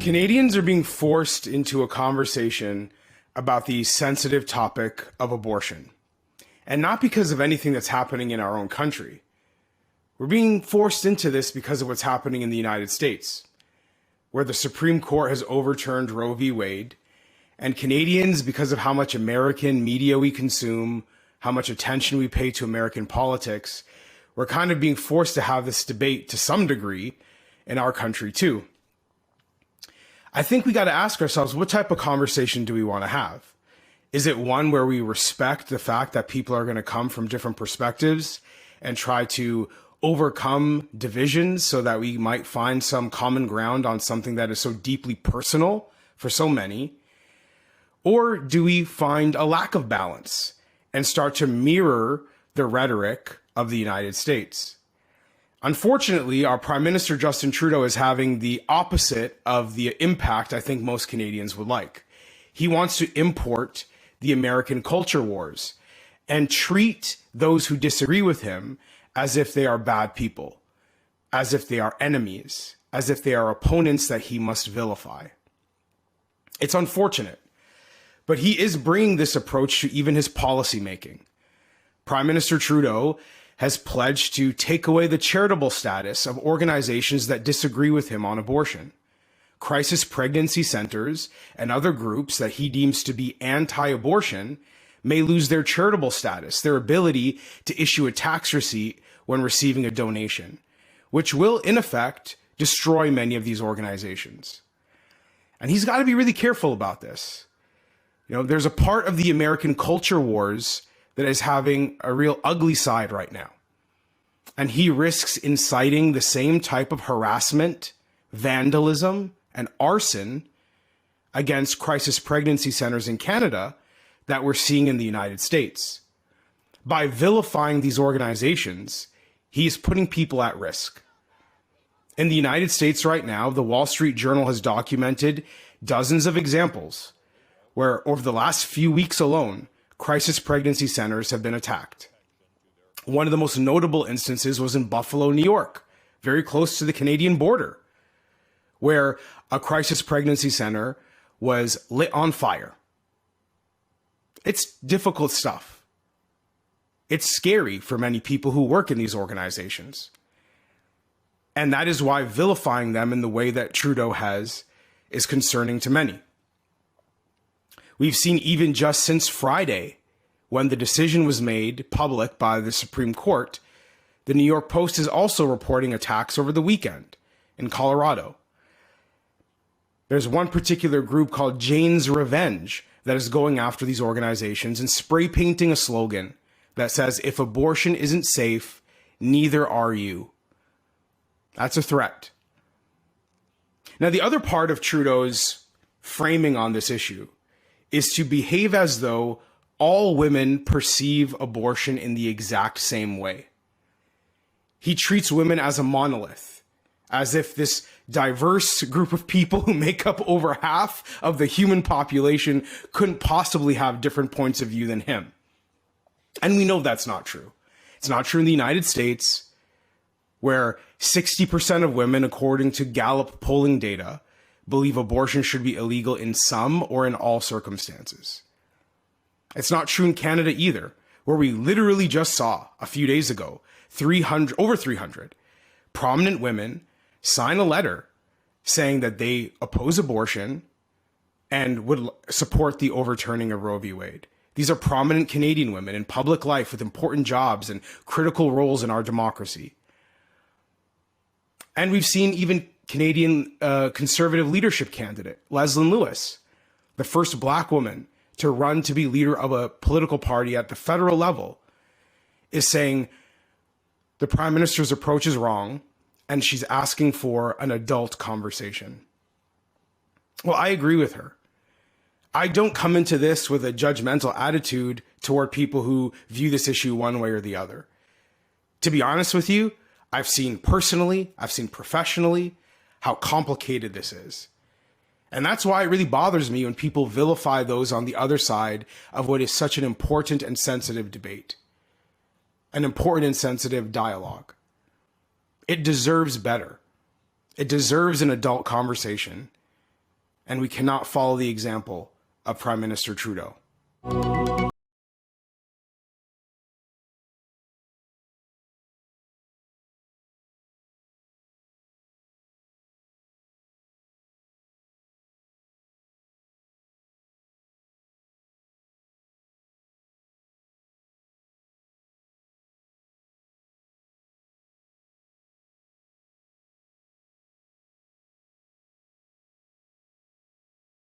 Canadians are being forced into a conversation about the sensitive topic of abortion. And not because of anything that's happening in our own country. We're being forced into this because of what's happening in the United States, where the Supreme Court has overturned Roe v. Wade, and Canadians, because of how much American media we consume, how much attention we pay to American politics, we're kind of being forced to have this debate to some degree in our country too. I think we got to ask ourselves, what type of conversation do we want to have? Is it one where we respect the fact that people are going to come from different perspectives and try to overcome divisions so that we might find some common ground on something that is so deeply personal for so many? Or do we find a lack of balance and start to mirror the rhetoric of the United States? Unfortunately, our Prime Minister Justin Trudeau is having the opposite of the impact I think most Canadians would like. He wants to import the American culture wars and treat those who disagree with him as if they are bad people, as if they are enemies, as if they are opponents that he must vilify. It's unfortunate, but he is bringing this approach to even his policy making. Prime Minister Trudeau has pledged to take away the charitable status of organizations that disagree with him on abortion. Crisis pregnancy centers and other groups that he deems to be anti-abortion may lose their charitable status, their ability to issue a tax receipt when receiving a donation, which will, in effect, destroy many of these organizations. And he's got to be really careful about this. You know, there's a part of the American culture wars that is having a real ugly side right now. And he risks inciting the same type of harassment, vandalism, and arson against crisis pregnancy centers in Canada that we're seeing in the United States. By vilifying these organizations, he's putting people at risk. In the United States right now, the Wall Street Journal has documented dozens of examples where over the last few weeks alone, crisis pregnancy centers have been attacked. One of the most notable instances was in Buffalo, New York, very close to the Canadian border, where a crisis pregnancy center was lit on fire. It's difficult stuff. It's scary for many people who work in these organizations. And that is why vilifying them in the way that Trudeau has is concerning to many. We've seen even just since Friday, when the decision was made public by the Supreme Court, the New York Post is also reporting attacks over the weekend in Colorado. There's one particular group called Jane's Revenge that is going after these organizations and spray painting a slogan that says, if abortion isn't safe, neither are you. That's a threat. Now, the other part of Trudeau's framing on this issue is to behave as though all women perceive abortion in the exact same way. He treats women as a monolith, as if this diverse group of people who make up over half of the human population couldn't possibly have different points of view than him. And we know that's not true. It's not true in the United States, where 60% of women, according to Gallup polling data, believe abortion should be illegal in some or in all circumstances. It's not true in Canada either, where we literally just saw a few days ago, over 300 prominent women sign a letter saying that they oppose abortion and would support the overturning of Roe v. Wade. These are prominent Canadian women in public life with important jobs and critical roles in our democracy. And we've seen even Canadian conservative leadership candidate, Leslyn Lewis, the first Black woman to run to be leader of a political party at the federal level, is saying the Prime Minister's approach is wrong and she's asking for an adult conversation. Well, I agree with her. I don't come into this with a judgmental attitude toward people who view this issue one way or the other. To be honest with you, I've seen personally, I've seen professionally, how complicated this is. And that's why it really bothers me when people vilify those on the other side of what is such an important and sensitive debate, an important and sensitive dialogue. It deserves better. It deserves an adult conversation. and we cannot follow the example of Prime Minister Trudeau.